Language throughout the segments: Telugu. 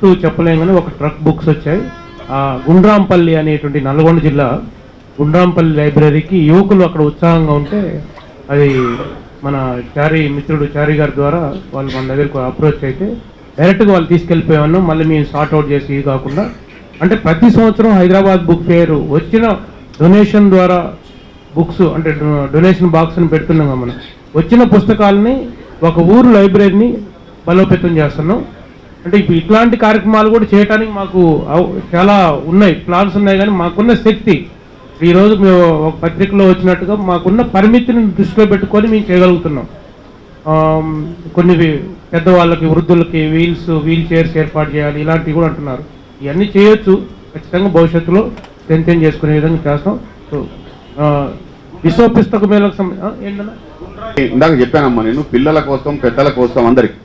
గిఫ్ట్ చెప్పలేము కానీ ఒక ట్రక్ బుక్స్ వచ్చాయి. గుండ్రాంపల్లి అనేటువంటి నల్గొండ జిల్లా గుండ్రాంపల్లి లైబ్రరీకి యువకులు అక్కడ ఉత్సాహంగా ఉంటే అది మన మిత్రుడు చారి గారి ద్వారా వాళ్ళు మన దగ్గరకు అప్రోచ్ అయితే డైరెక్ట్గా వాళ్ళు తీసుకెళ్ళిపోయాను. మళ్ళీ మేము సార్ట్ అవుట్ చేసి ఇది కాకుండా అంటే ప్రతి సంవత్సరం హైదరాబాద్ బుక్ ఫేర్ వచ్చిన డొనేషన్ ద్వారా బుక్స్ అంటే డొనేషన్ బాక్స్ని పెడుతున్నాం. మనం వచ్చిన పుస్తకాలని ఒక ఊరు లైబ్రరీని బలోపేతం చేస్తున్నాం. అంటే ఇప్పుడు ఇట్లాంటి కార్యక్రమాలు కూడా చేయడానికి మాకు చాలా ఉన్నాయి, ప్లాన్స్ ఉన్నాయి. కానీ మాకున్న శక్తి ఈరోజు మేము ఒక పత్రికలో వచ్చినట్టుగా మాకున్న పరిమితిని దృష్టిలో పెట్టుకొని మేము చేయగలుగుతున్నాం. కొన్ని పెద్దవాళ్ళకి వృద్ధులకి వీల్ చైర్స్ ఏర్పాటు చేయాలి, ఇలాంటివి కూడా అంటున్నారు. ఇవన్నీ చేయొచ్చు, ఖచ్చితంగా భవిష్యత్తులో స్ట్రెంథెన్ చేసుకునే విధంగా చేస్తాం. సో విశ్వ పుస్తక మేళకు ఏంటన్నా ఇందాక చెప్పానమ్మా నేను, పిల్లల కోసం పెద్దల కోసం అందరికి.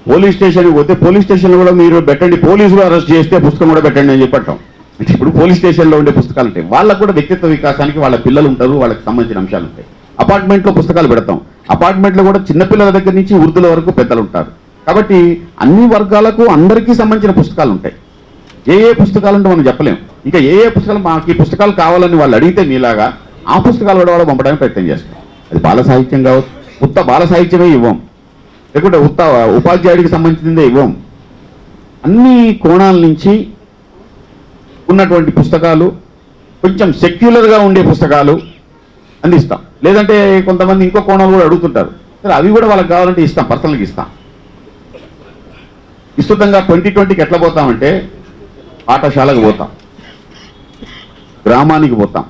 పోలీస్ స్టేషన్కి పోతే పోలీస్ స్టేషన్లో కూడా మీరు పెట్టండి, పోలీసులు అరెస్ట్ చేస్తే పుస్తకం కూడా పెట్టండి అని చెప్పటం. అంటే ఇప్పుడు పోలీస్ స్టేషన్లో ఉండే పుస్తకాలు ఉంటాయి, వాళ్ళకు కూడా వ్యక్తిత్వ వికాసానికి వాళ్ళ పిల్లలు ఉంటారు, వాళ్ళకి సంబంధించిన అంశాలు ఉంటాయి. అపార్ట్మెంట్లో పుస్తకాలు పెడతాం, అపార్ట్మెంట్లో కూడా చిన్నపిల్లల దగ్గర నుంచి వృద్ధుల వరకు పెద్దలు ఉంటారు. కాబట్టి అన్ని వర్గాలకు అందరికీ సంబంధించిన పుస్తకాలు ఉంటాయి. ఏ పుస్తకాలు అంటే మనం చెప్పలేము. ఇంకా ఏ పుస్తకాలు మాకు ఈ పుస్తకాలు కావాలని వాళ్ళు అడిగితే మీలాగా ఆ పుస్తకాలు కూడా పంపడానికి ప్రయత్నం చేస్తాం. అది బాల సాహిత్యం కావచ్చు, ఉత్త బాల సాహిత్యమే ఇవ్వం, లేకుంటే ఉత్త ఉపాధ్యాయుడికి సంబంధించిందే ఇవ్వం. అన్ని కోణాల నుంచి ఉన్నటువంటి పుస్తకాలు, కొంచెం సెక్యులర్గా ఉండే పుస్తకాలు అందిస్తాం. లేదంటే కొంతమంది ఇంకో కోణాలు కూడా అడుగుతుంటారు, సరే అవి కూడా వాళ్ళకి కావాలంటే ఇస్తాం, పర్సనల్గా ఇస్తాం. విస్తృతంగా 2020కి ఎట్లా పోతామంటే పాఠశాలకు పోతాం, గ్రామానికి పోతాం,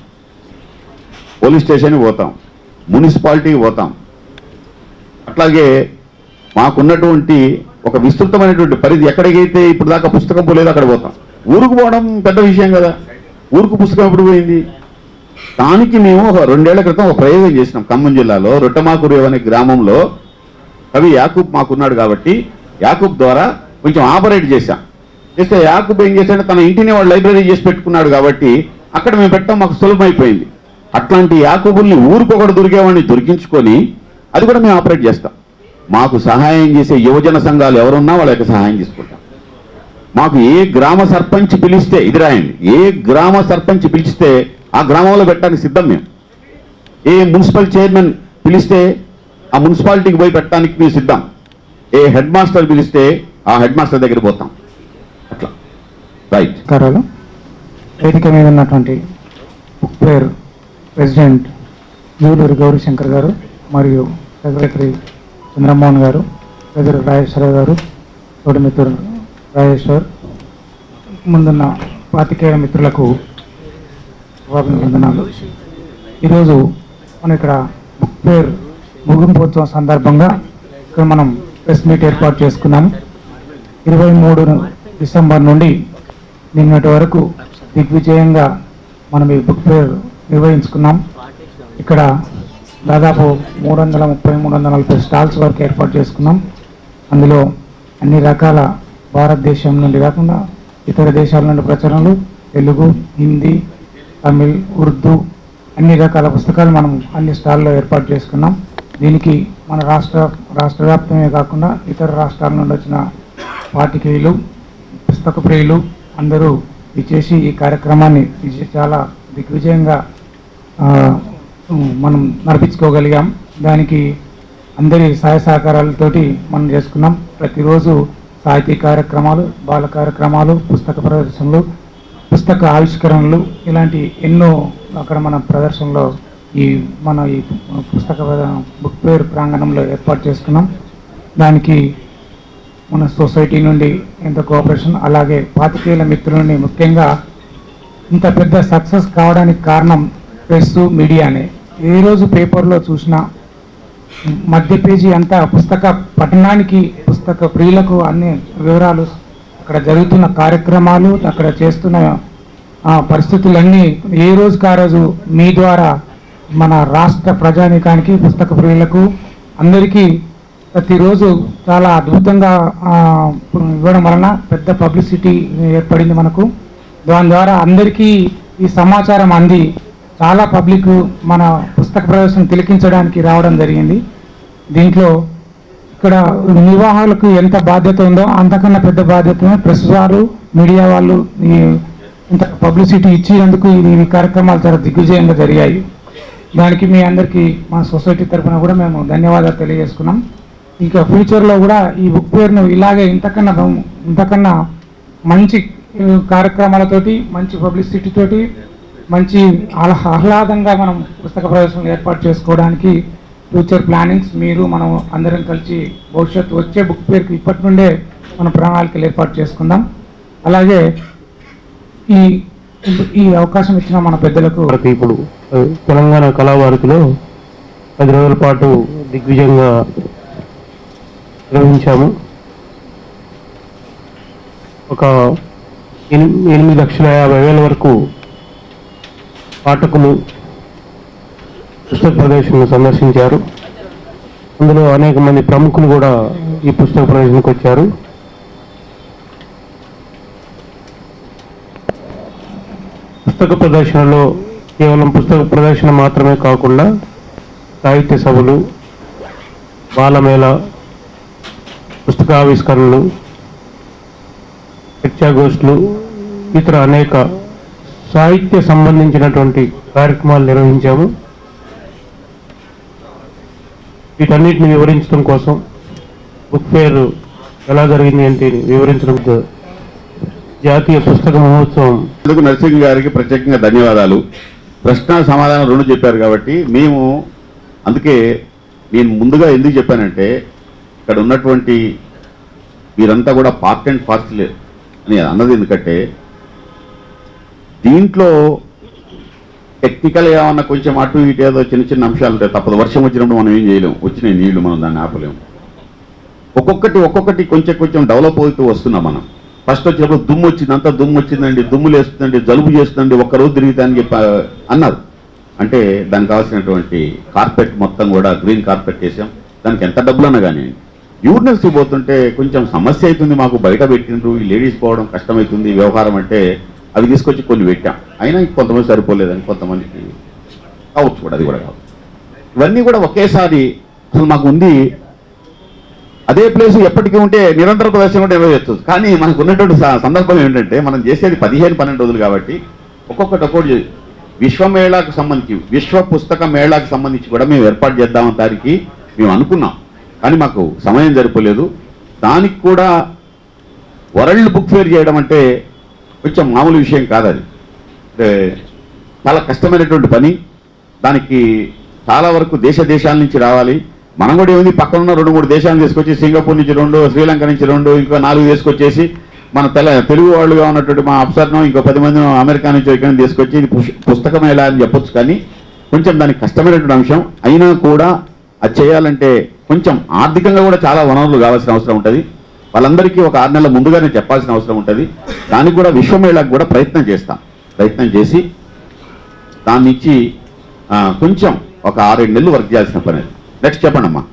పోలీస్ స్టేషన్కి పోతాం, మున్సిపాలిటీకి పోతాం. అట్లాగే మాకున్నటువంటి ఒక విస్తృతమైనటువంటి పరిధి ఎక్కడికైతే ఇప్పుడు దాకా పుస్తకం పోలేదు అక్కడ పోతాం. ఊరుకు పోవడం పెద్ద విషయం కదా, ఊరుకు పుస్తకం ఎప్పుడు పోయింది? దానికి మేము 2 ఏళ్ల క్రితం ఒక ప్రయోగం చేసినాం. ఖమ్మం జిల్లాలో రొట్టమాకురు అనే గ్రామంలో కవి యాకూబ్ మాకున్నాడు కాబట్టి యాకూబ్ ద్వారా కొంచెం ఆపరేట్ చేశాం. చేస్తే యాకూబ్ ఏం చేశాడంటే తన ఇంటిని వాడు లైబ్రరీ చేసి పెట్టుకున్నాడు కాబట్టి అక్కడ మేము పెట్టడం మాకు సులభమైపోయింది. అట్లాంటి యాకూబుల్ని ఊరికొకటి దొరికేవాడిని దొరికించుకొని అది కూడా మేము ఆపరేట్ చేస్తాం. మాకు సహాయం చేసే యువజన సంఘాలు ఎవరున్నా వాళ్ళ యొక్క సహాయం తీసుకుంటాం. మాకు ఏ గ్రామ సర్పంచ్ పిలిస్తే, ఇది రాయండి, ఏ గ్రామ సర్పంచ్ పిలిస్తే ఆ గ్రామంలో పెట్టడానికి సిద్ధం మేము. ఏ మున్సిపల్ చైర్మన్ పిలిస్తే ఆ మున్సిపాలిటీకి పోయి పెట్టడానికి మేము సిద్ధం. ఏ హెడ్ మాస్టర్ పిలిస్తే ఆ హెడ్ మాస్టర్ దగ్గర పోతాం. అట్లా రైట్. వేదిక మీద ఉన్నటువంటి book fair president Juluri Gauri Shankar గారు మరియు సెక్రటరీ చంద్రమోహన్ గారు, ట్రెజరర్ రాజేశ్వర గారు, తోటి మిత్రులు రాజేశ్వర్, ముందున్న పాతికేయ మిత్రులకు వందనాలు. ఈరోజు మనం ఇక్కడ బుక్ ఫేర్ ముగింపోత్సవం సందర్భంగా ఇక్కడ మనం ప్రెస్ మీట్ ఏర్పాటు చేసుకున్నాము. 23 డిసెంబర్ నుండి నిన్నటి వరకు దిగ్విజయంగా మనం ఈ బుక్ ఫేర్ నిర్వహించుకున్నాం. ఇక్కడ దాదాపు 330-340 స్టాల్స్ వరకు ఏర్పాటు చేసుకున్నాం. అందులో అన్ని రకాల భారతదేశం నుండి కాకుండా ఇతర దేశాల నుండి ప్రచురణలు, తెలుగు, హిందీ, తమిళ్, ఉర్దూ అన్ని రకాల పుస్తకాలు మనం అన్ని స్టాల్లో ఏర్పాటు చేసుకున్నాం. దీనికి మన రాష్ట్ర వ్యాప్తమే కాకుండా ఇతర రాష్ట్రాల నుండి వచ్చిన పాఠికేయులు, పుస్తక ప్రియులు అందరూ ఇచ్చేసి ఈ కార్యక్రమాన్ని చాలా దిగ్విజయంగా మనం నడిపించుకోగలిగాం. దానికి అందరి సహాయ సహకారాలతోటి మనం చేసుకున్నాం. ప్రతిరోజు సాహితీ కార్యక్రమాలు, బాల కార్యక్రమాలు, పుస్తక ప్రదర్శనలు, పుస్తక ఆవిష్కరణలు ఇలాంటి ఎన్నో అక్కడ మన ప్రదర్శనలో ఈ పుస్తక బుక్ ఫేర్ ప్రాంగణంలో ఏర్పాటు చేసుకున్నాం. దానికి మన సొసైటీ నుండి ఎంత కోఆపరేషన్, అలాగే పాతికేయుల మిత్రులని ముఖ్యంగా ఇంత పెద్ద సక్సెస్ కావడానికి కారణం ప్రెస్, మీడియానే. ఏ రోజు పేపర్లో చూసినా మధ్య పేజీ అంతా పుస్తక పఠనానికి, పుస్తక ప్రియులకు అన్ని వివరాలు, అక్కడ జరుగుతున్న కార్యక్రమాలు, అక్కడ చేస్తున్న పరిస్థితులన్నీ ఏ రోజుకి ఆ రోజు మీ ద్వారా మన రాష్ట్ర ప్రజానీకానికి, పుస్తక ప్రియులకు అందరికీ ప్రతిరోజు చాలా అద్భుతంగా ఇవ్వడం వలన పెద్ద పబ్లిసిటీ ఏర్పడింది మనకు. దాని ద్వారా అందరికీ ఈ సమాచారం అంది చాలా పబ్లిక్ మన పుస్తక ప్రదర్శన తిలకించడానికి రావడం జరిగింది. దీంట్లో ఇక్కడ నిర్వాహకులకు ఎంత బాధ్యత ఉందో అంతకన్నా పెద్ద బాధ్యత ప్రెస్ వారు, మీడియా వాళ్ళు ఇంత పబ్లిసిటీ ఇచ్చినందుకు ఈ కార్యక్రమాలు చాలా దిగ్విజయంగా జరిగాయి. దానికి మీ అందరికీ మా సొసైటీ తరఫున కూడా మేము ధన్యవాదాలు తెలియజేసుకున్నాం. ఇంకా ఫ్యూచర్లో కూడా ఈ బుక్ ఫేర్ను ఇలాగే ఇంతకన్నా మంచి కార్యక్రమాలతోటి, మంచి పబ్లిసిటీ తోటి, మంచి ఆహ్లాదంగా మనం పుస్తక ప్రదర్శనలు ఏర్పాటు చేసుకోవడానికి ఫ్యూచర్ ప్లానింగ్స్ మీరు మనం అందరం కలిసి భవిష్యత్తు వచ్చే బుక్ ఫేర్కి ఇప్పటి నుండే మన ప్రణాళికలు ఏర్పాటు చేసుకుందాం. అలాగే ఈ అవకాశం ఇచ్చిన మన పెద్దలకు మనకి ఇప్పుడు తెలంగాణ కళావారితిలో 10 రోజుల పాటు దిగ్విజయంగా నిర్వహించాము. ఒక 8,50,000 వరకు పాఠకులు పుస్తక ప్రదర్శనను సందర్శించారు. అందులో అనేక మంది ప్రముఖులు కూడా ఈ పుస్తక ప్రదర్శనకు వచ్చారు. పుస్తక ప్రదర్శనలో కేవలం పుస్తక ప్రదర్శన మాత్రమే కాకుండా సాహిత్య సభలు, బాలమేళ, పుస్తకావిష్కరణలు, చర్చాగోష్ఠులు, ఇతర అనేక సాహిత్య సంబంధించినటువంటి కార్యక్రమాలు నిర్వహించాము. వీటన్నిటిని వివరించడం కోసం బుక్ ఫేర్ ఎలా జరిగింది అంటే వివరించడం జాతీయ పుస్తక మహోత్సవం అందుకు నరసింహ్ గారికి ప్రత్యేకంగా ధన్యవాదాలు. ప్రశ్న సమాధానం 2 చెప్పారు కాబట్టి అందుకే నేను ముందుగా ఎందుకు చెప్పానంటే ఇక్కడ ఉన్నటువంటి వీరంతా కూడా పార్ట్ అండ్ పార్సల్ అని అన్నది. ఎందుకంటే దీంట్లో టెక్నికల్గా ఏమన్నా కొంచెం అటు ఇటు ఏదో చిన్న చిన్న అంశాలు ఉంటాయి. తప్పదు, వర్షం వచ్చినప్పుడు మనం ఏం చేయలేము, వచ్చిన నీళ్లు మనం దాన్ని ఆపలేము. ఒక్కొక్కటి కొంచెం డెవలప్ అవుతూ వస్తున్నాం మనం. ఫస్ట్ వచ్చినప్పుడు దుమ్ము వచ్చింది, అంతా దుమ్ము వచ్చిందండి, దుమ్ములు వేస్తుందండి, జలుబు చేస్తుందండి, ఒక్కరోజు తిరుగుతాయని చెప్పి అన్నారు. అంటే దానికి కావాల్సినటువంటి కార్పెట్ మొత్తం కూడా గ్రీన్ కార్పెట్ వేసాం. దానికి ఎంత డబ్బులు అన్నా కానీ యూరినల్స్కి పోతుంటే కొంచెం సమస్య అవుతుంది. మాకు బయట పెట్టిండ్రు, ఈ లేడీస్ పోవడం కష్టమవుతుంది వ్యవహారం అంటే అవి తీసుకొచ్చి కొన్ని పెట్టాం. అయినా కొంతమంది సరిపోలేదని కొంతమందికి కావచ్చు కూడా, అది కూడా కావచ్చు. ఇవన్నీ కూడా ఒకేసారి అసలు మాకు ఉంది. అదే ప్లేస్ ఎప్పటికీ ఉంటే నిరంతర ప్రదర్శన కూడా నిర్వహిస్తుంది. కానీ మనకు ఉన్నటువంటి సందర్భం ఏంటంటే మనం చేసేది 15-12 రోజులు కాబట్టి ఒక్కొక్కటి విశ్వమేళాకు సంబంధించి, విశ్వ పుస్తక మేళాకు సంబంధించి కూడా మేము ఏర్పాటు చేద్దామని దానికి మేము అనుకున్నాం. కానీ మాకు సమయం సరిపోలేదు. దానికి కూడా వరల్డ్ బుక్ ఫేర్ చేయడం అంటే కొంచెం మామూలు విషయం కాదు. అది అంటే చాలా కష్టమైనటువంటి పని. దానికి చాలా వరకు దేశాల నుంచి రావాలి. మనం కూడా ఏముంది, పక్కన ఉన్న 2-3 దేశాలను తీసుకొచ్చి, సింగపూర్ నుంచి 2, శ్రీలంక నుంచి 2, ఇంకో 4 తీసుకొచ్చేసి మన తెలుగు వాళ్ళుగా ఉన్నటువంటి మా అప్సర్ను ఇంకో 10 మంది అమెరికా నుంచి ఇక్కడ తీసుకొచ్చి ఇది పుస్తకం ఎలా అని చెప్పొచ్చు. కానీ కొంచెం దానికి కష్టమైనటువంటి అంశం. అయినా కూడా అది చేయాలంటే కొంచెం ఆర్థికంగా కూడా చాలా వనరులు కావాల్సిన అవసరం ఉంటుంది. వాళ్ళందరికీ ఒక 6 నెలల ముందుగానే చెప్పాల్సిన అవసరం ఉంటుంది. దానికి కూడా విశ్వమేళకు కూడా ప్రయత్నం చేసి దాని నుంచి కొంచెం ఒక 6-7 నెలలు వర్క్ చేయాల్సిన పని. నెక్స్ట్ చెప్పండి అమ్మా.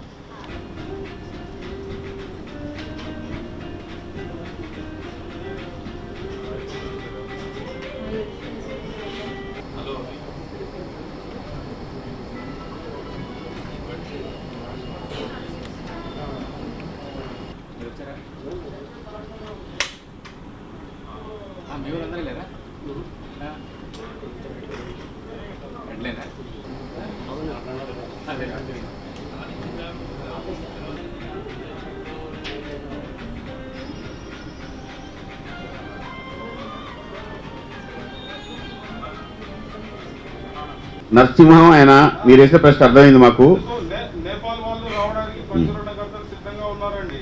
నరసింహం ఆయన మీరు వేసే ప్రశ్న అర్థమైంది మాకు. నేపాల్ వాళ్ళు రావడానికి పంచరోటకర్తలు సిద్ధంగా ఉన్నారండి.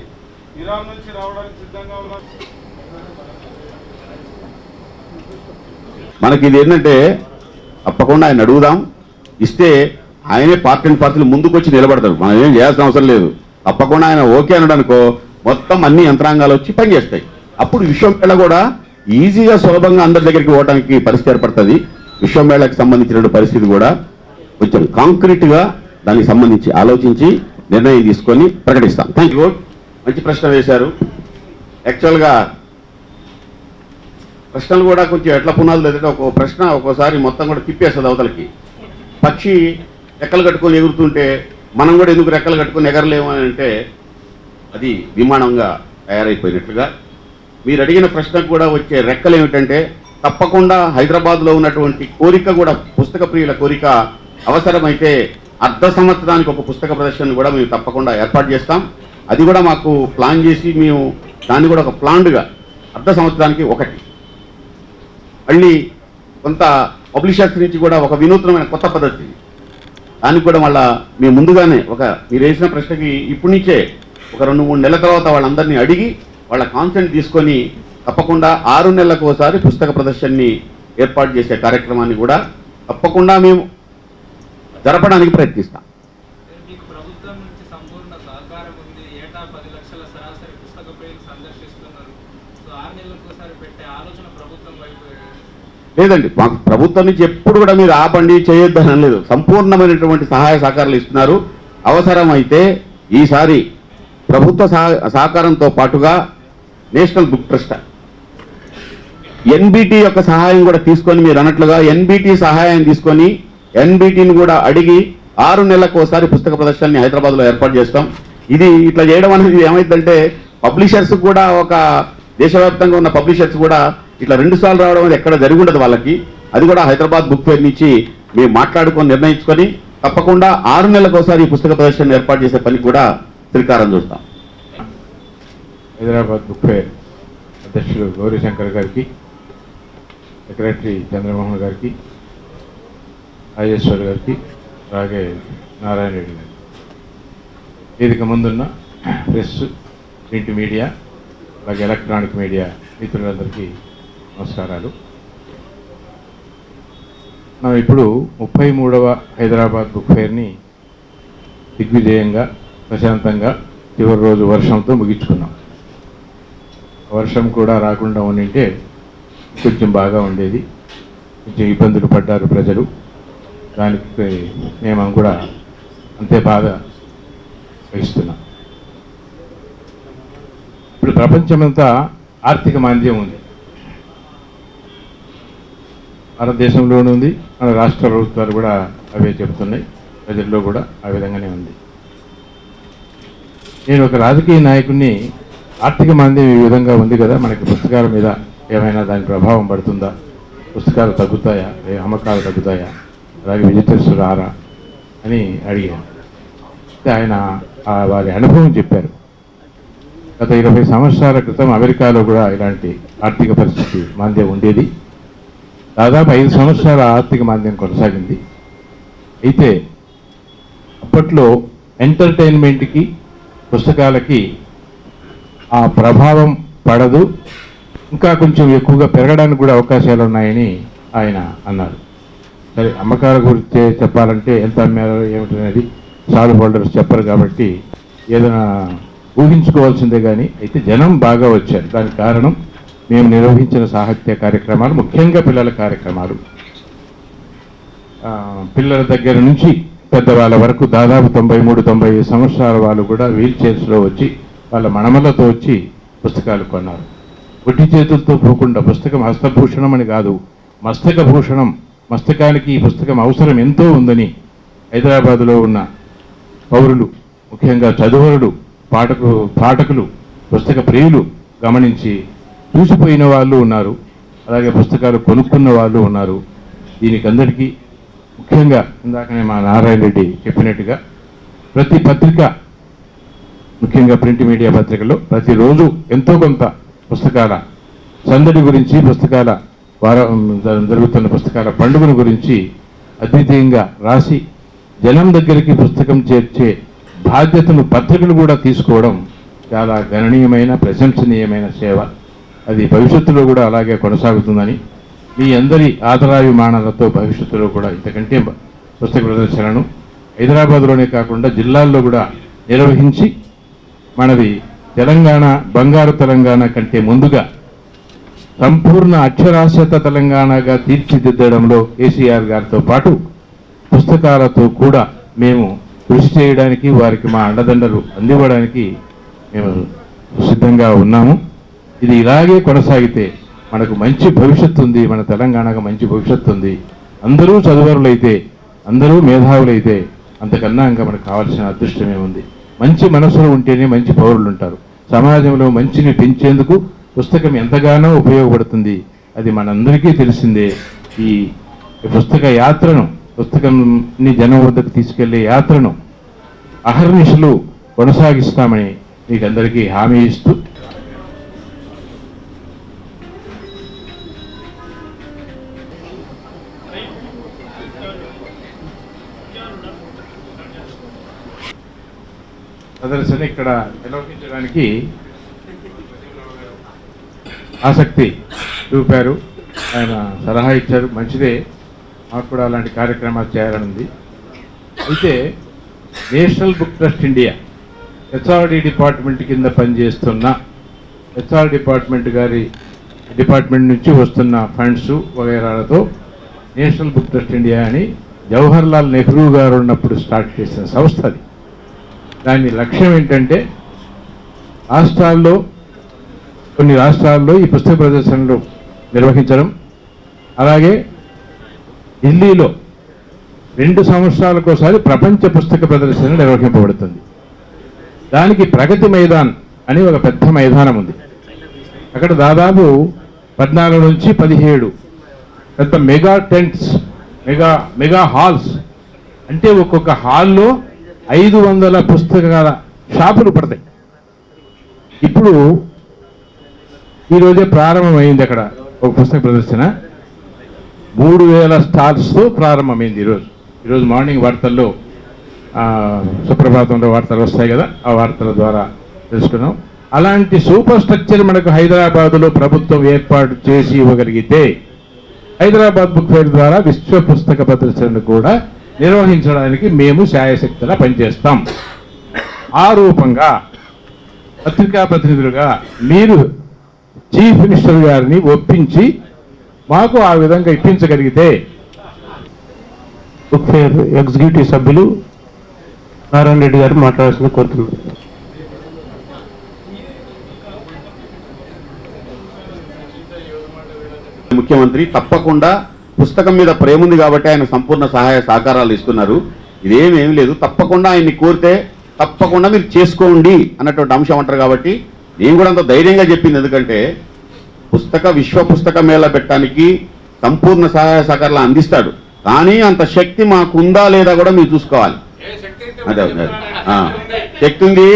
ఇరాన్ నుంచి రావడానికి సిద్ధంగా ఉన్నారు. మనకి ఇది ఏంటంటే తప్పకుండా ఆయన అడుగుదాం. ఇస్తే ఆయనే పార్ట్ అండ్ పార్సల్ ముందుకు వచ్చి నిలబడతాడు. మనం ఏం చేయాల్సిన అవసరం లేదు. తప్పకుండా ఆయన ఓకే అన్నాడు అనుకో, మొత్తం అన్ని యంత్రాంగాలు వచ్చి పనిచేస్తాయి. అప్పుడు విశ్వమేళ కూడా ఈజీగా సులభంగా అందరి దగ్గరికి పోవడానికి పరిస్థితి ఏర్పడుతుంది. విశ్వమేళకు సంబంధించిన పరిస్థితి కూడా కొంచెం కాంక్రీట్గా దానికి సంబంధించి ఆలోచించి నిర్ణయం తీసుకొని ప్రకటిస్తాం. Thank you. మంచి ప్రశ్న వేశారు. యాక్చువల్గా ప్రశ్నలు కూడా కొంచెం ఎట్లా పునాదులు ఎదుట ఒక ప్రశ్న ఒక్కోసారి మొత్తం కూడా తిప్పేస్తుంది అవతలకి. పక్షి రెక్కలు కట్టుకొని ఎగురుతుంటే మనం కూడా ఎందుకు రెక్కలు కట్టుకొని ఎగరలేము అని అంటే అది విమానంగా తయారైపోయినట్లుగా. మీరు అడిగిన ప్రశ్నకు కూడా వచ్చే రెక్కలు ఏమిటంటే, తప్పకుండా హైదరాబాద్లో ఉన్నటువంటి కోరిక కూడా, పుస్తక ప్రియుల కోరిక, అవసరమైతే అర్ధ సంవత్సరానికి ఒక పుస్తక ప్రదర్శన కూడా మేము తప్పకుండా ఏర్పాటు చేస్తాం. అది కూడా మాకు ప్లాన్ చేసి మేము దాన్ని కూడా ఒక ప్లాన్డ్గా అర్ధ సంవత్సరానికి ఒకటి. మళ్ళీ కొంత పబ్లిషర్స్ నుంచి కూడా ఒక వినూత్నమైన కొత్త పద్ధతి, దానికి కూడా మళ్ళీ మేము ముందుగానే మీరు వేసిన ప్రశ్నకి ఇప్పటి నుంచే ఒక 2-3 నెలల తర్వాత వాళ్ళందరినీ అడిగి వాళ్ళ కాన్సెంట్ తీసుకొని తప్పకుండా 6 నెలలకు ఒకసారి పుస్తక ప్రదర్శనని ఏర్పాటు చేసే కార్యక్రమాన్ని కూడా తప్పకుండా మేము జరపడానికి ప్రయత్నిస్తాం. మీకు ప్రభుత్వం నుంచి సంపూర్ణ సహకారం ఉంది. ఏటా 10 లక్షల సరాసరి పుస్తక ప్రియులు సందర్శిస్తున్నారు. సో 6 నెలలకు ఒకసారి పెట్టే ఆలోచన ప్రభుత్వం వైపు లేదండి. మాకు ప్రభుత్వం నుంచి ఎప్పుడు కూడా మీరు ఆపండి, చేయొద్దు అని లేదు. సంపూర్ణమైనటువంటి సహాయ సహకారాలు ఇస్తున్నారు. అవసరమైతే ఈసారి ప్రభుత్వ సహకారంతో పాటుగా నేషనల్ బుక్ ట్రస్ట్, ఎన్బిటి యొక్క సహాయం కూడా తీసుకొని, మీరు అన్నట్లుగా ఎన్బిటి సహాయం తీసుకొని ఎన్బిటిని కూడా అడిగి 6 నెలలకు ఒకసారి పుస్తక ప్రదర్శనని హైదరాబాద్లో ఏర్పాటు చేస్తాం. ఇది ఇట్లా చేయడం అనేది ఏమైందంటే, పబ్లిషర్స్ కూడా, ఒక దేశవ్యాప్తంగా ఉన్న పబ్లిషర్స్ కూడా ఇట్లా 2 సార్లు రావడం అనేది ఎక్కడ జరిగి ఉండదు వాళ్ళకి. అది కూడా హైదరాబాద్ బుక్ ఫేర్ నుంచి మేము మాట్లాడుకొని నిర్ణయించుకొని తప్పకుండా 6 నెలలకు ఒకసారి ఈ పుస్తక ప్రదర్శన ఏర్పాటు చేసే పని కూడా శ్రీకారం చూస్తాం. హైదరాబాద్ బుక్ ఫేర్ అధ్యక్షులు గౌరీశంకర్ గారికి, సెక్రటరీ చంద్రమోహన్ గారికి, రాజేశ్వర్ గారికి, అలాగే నారాయణ రెడ్డి గారికి, వేదిక ముందున్న ప్రెస్, ప్రింట్ మీడియా, అలాగే ఎలక్ట్రానిక్ మీడియా మిత్రులందరికీ నమస్కారాలు. మనం ఇప్పుడు 33వ హైదరాబాద్ బుక్ ఫేర్ని దిగ్విజయంగా, ప్రశాంతంగా చివరి రోజు వర్షంతో ముగించుకున్నాం. వర్షం కూడా రాకుండా ఉండింటే కొంచెం బాగా ఉండేది. కొంచెం ఇబ్బందులు పడ్డారు ప్రజలు. దానికి మేము కూడా అంతే బాధ వహిస్తున్నాం. ఇప్పుడు ప్రపంచమంతా ఆర్థిక మాంద్యం ఉంది. భారతదేశంలోనూ ఉంది, మన రాష్ట్ర ప్రభుత్వాలు కూడా అవే చెబుతున్నాయి. ప్రజల్లో కూడా ఆ విధంగానే ఉంది. నేను ఒక రాజకీయ నాయకుడిని, ఆర్థిక మాంద్యం ఈ విధంగా ఉంది కదా, మనకి పుస్తకాల మీద ఏమైనా దాని ప్రభావం పడుతుందా, పుస్తకాలు తగ్గుతాయా, అమ్మకాలు తగ్గుతాయా, అలాగే విజిటర్స్ రారా అని అడిగాను. ఆయన వారి అనుభవం చెప్పారు. గత 20 సంవత్సరాల క్రితం అమెరికాలో కూడా ఇలాంటి ఆర్థిక పరిస్థితి మాంద్యం ఉండేది. దాదాపు 5 సంవత్సరాల ఆర్థిక మాంద్యం కొనసాగింది. అయితే అప్పట్లో ఎంటర్టైన్మెంట్కి, పుస్తకాలకి ఆ ప్రభావం పడదు, ఇంకా కొంచెం ఎక్కువగా పెరగడానికి కూడా అవకాశాలు ఉన్నాయని ఆయన అన్నారు. సరే, అమ్మకాల గురించి చెప్పాలంటే ఎంత అమ్మారో ఏమిటనేది స్టాల్ హోల్డర్స్ చెప్పరు కాబట్టి ఏదైనా ఊహించుకోవాల్సిందే. కానీ అయితే జనం బాగా వచ్చారు. దానికి కారణం మేము నిర్వహించిన సాహిత్య కార్యక్రమాలు, ముఖ్యంగా పిల్లల కార్యక్రమాలు. పిల్లల దగ్గర నుంచి పెద్దవాళ్ళ వరకు దాదాపు 93-95 సంవత్సరాల వాళ్ళు కూడా వీల్ చైర్స్లో వచ్చి వాళ్ళ మణమలతో వచ్చి పుస్తకాలు కొన్నారు. ఒట్టి చేతులతో పోకుండా, పుస్తకం హస్తభూషణం అని కాదు, మస్తక భూషణం, మస్తకానికి ఈ పుస్తకం అవసరం ఎంతో ఉందని హైదరాబాదులో ఉన్న పౌరులు, ముఖ్యంగా చదువురులు, పాఠకులు, పుస్తక ప్రియులు గమనించి చూసిపోయిన వాళ్ళు ఉన్నారు. అలాగే పుస్తకాలు కొనుక్కున్న వాళ్ళు ఉన్నారు. దీనికి అందరికీ ముఖ్యంగా ఇందాకనే మా నారాయణ రెడ్డి చెప్పినట్టుగా ప్రతి పత్రిక, ముఖ్యంగా ప్రింట్ మీడియా పత్రికలో ప్రతిరోజు ఎంతో కొంత పుస్తకాల సందడి గురించి, పుస్తకాల జరుగుతున్న పుస్తకాల పండుగల గురించి అద్వితీయంగా రాసి జనం దగ్గరికి పుస్తకం చేర్చే బాధ్యతను పత్రికలు కూడా తీసుకోవడం చాలా గణనీయమైన, ప్రశంసనీయమైన సేవ. అది భవిష్యత్తులో కూడా అలాగే కొనసాగుతుందని, మీ అందరి ఆదరాభిమానాలతో భవిష్యత్తులో కూడా ఇంతకంటే పుస్తక ప్రదర్శనను హైదరాబాద్లోనే కాకుండా జిల్లాల్లో కూడా నిర్వహించి మనది తెలంగాణ, బంగారు తెలంగాణ కంటే ముందుగా సంపూర్ణ అక్షరాస్యత తెలంగాణగా తీర్చిదిద్దడంలో కేసీఆర్ గారితో పాటు పుస్తకాలతో కూడా మేము కృషి చేయడానికి, వారికి మా అండదండలు అందివ్వడానికి మేము సిద్ధంగా ఉన్నాము. ఇది ఇలాగే కొనసాగితే మనకు మంచి భవిష్యత్తు ఉంది, మన తెలంగాణకు మంచి భవిష్యత్తు ఉంది. అందరూ చదువరులైతే, అందరూ మేధావులైతే అంతకన్నా ఇంకా మనకు కావాల్సిన అదృష్టమే ఉంది. మంచి మనసులు ఉంటేనే మంచి పౌరులు ఉంటారు. సమాజంలో మంచిని పెంచేందుకు పుస్తకం ఎంతగానో ఉపయోగపడుతుంది. అది మనందరికీ తెలిసిందే. ఈ పుస్తక యాత్రను, పుస్తకంని జనం వద్దకు తీసుకెళ్లే యాత్రను అహర్నిశలు కొనసాగిస్తామని మీకు అందరికీ హామీ ఇస్తూ ప్రదర్శన ఇక్కడ నిర్వహించడానికి ఆసక్తి చూపారు. ఆయన సలహా ఇచ్చారు, మంచిదే, మాకు కూడా అలాంటి కార్యక్రమాలు చేయాలని ఉంది. అయితే National Book Trust India HRD department కింద పనిచేస్తున్న హెచ్ఆర్ డిపార్ట్మెంట్ నుంచి వస్తున్న ఫండ్స్ వగైరాలతో నేషనల్ బుక్ ట్రస్ట్ ఇండియా అని జవహర్లాల్ నెహ్రూ గారు ఉన్నప్పుడు స్టార్ట్ చేసిన సంస్థ అది. దాని లక్ష్యం ఏంటంటే కొన్ని రాష్ట్రాల్లో ఈ పుస్తక ప్రదర్శనలు నిర్వహించడం, అలాగే ఢిల్లీలో 2 సంవత్సరాలకోసారి ప్రపంచ పుస్తక ప్రదర్శన నిర్వహింపబడుతుంది. దానికి ప్రగతి మైదాన్ అని ఒక పెద్ద మైదానం ఉంది. అక్కడ దాదాపు 14 నుంచి 17 పెద్ద మెగా టెంట్స్, మెగా హాల్స్, అంటే ఒక్కొక్క హాల్లో 500 పుస్తకాల షాపులు పడతాయి. ఇప్పుడు ఈరోజే ప్రారంభమైంది అక్కడ ఒక పుస్తక ప్రదర్శన. 3000 స్టాల్స్తో ప్రారంభమైంది ఈరోజు మార్నింగ్ వార్తల్లో, సుప్రభాతంలో వార్తలు వస్తాయి కదా, ఆ వార్తల ద్వారా తెలుసుకున్నాం. అలాంటి సూపర్ స్ట్రక్చర్ మనకు హైదరాబాదులో ప్రభుత్వం ఏర్పాటు చేసి ఇవ్వగలిగితే హైదరాబాద్ బుక్ ఫెయిర్ ద్వారా విశ్వ పుస్తక ప్రదర్శనను కూడా నిర్వహించడానికి మేము శాయశక్తిలా పనిచేస్తాం. ఆ రూపంగా పత్రికా ప్రతినిధులుగా మీరు చీఫ్ మినిస్టర్ గారిని ఒప్పించి మాకు ఆ విధంగా ఇప్పించగలిగితే బుక్ ఫెయిర్ ఎగ్జిక్యూటివ్ సభ్యులు నారాయణ రెడ్డి గారు మాట్లాడాల్సింది కోరుతున్నాను. ముఖ్యమంత్రి తప్పకుండా పుస్తకం మీద ప్రేమ ఉంది కాబట్టి ఆయన సంపూర్ణ సహాయ సహకారాలు ఇస్తున్నారు. ఇదేమేమి లేదు, తప్పకుండా ఆయన్ని కోరితే తప్పకుండా మీరు చేసుకోండి అన్నటువంటి అంశం అంటారు. కాబట్టి నేను కూడా అంత ధైర్యంగా చెప్పింది, ఎందుకంటే విశ్వ పుస్తక మేళ పెట్టడానికి సంపూర్ణ సహాయ సహకారాలు అందిస్తాడు. కానీ అంత శక్తి మాకుందా లేదా కూడా మీరు చూసుకోవాలి. అదే శక్తి ఉంది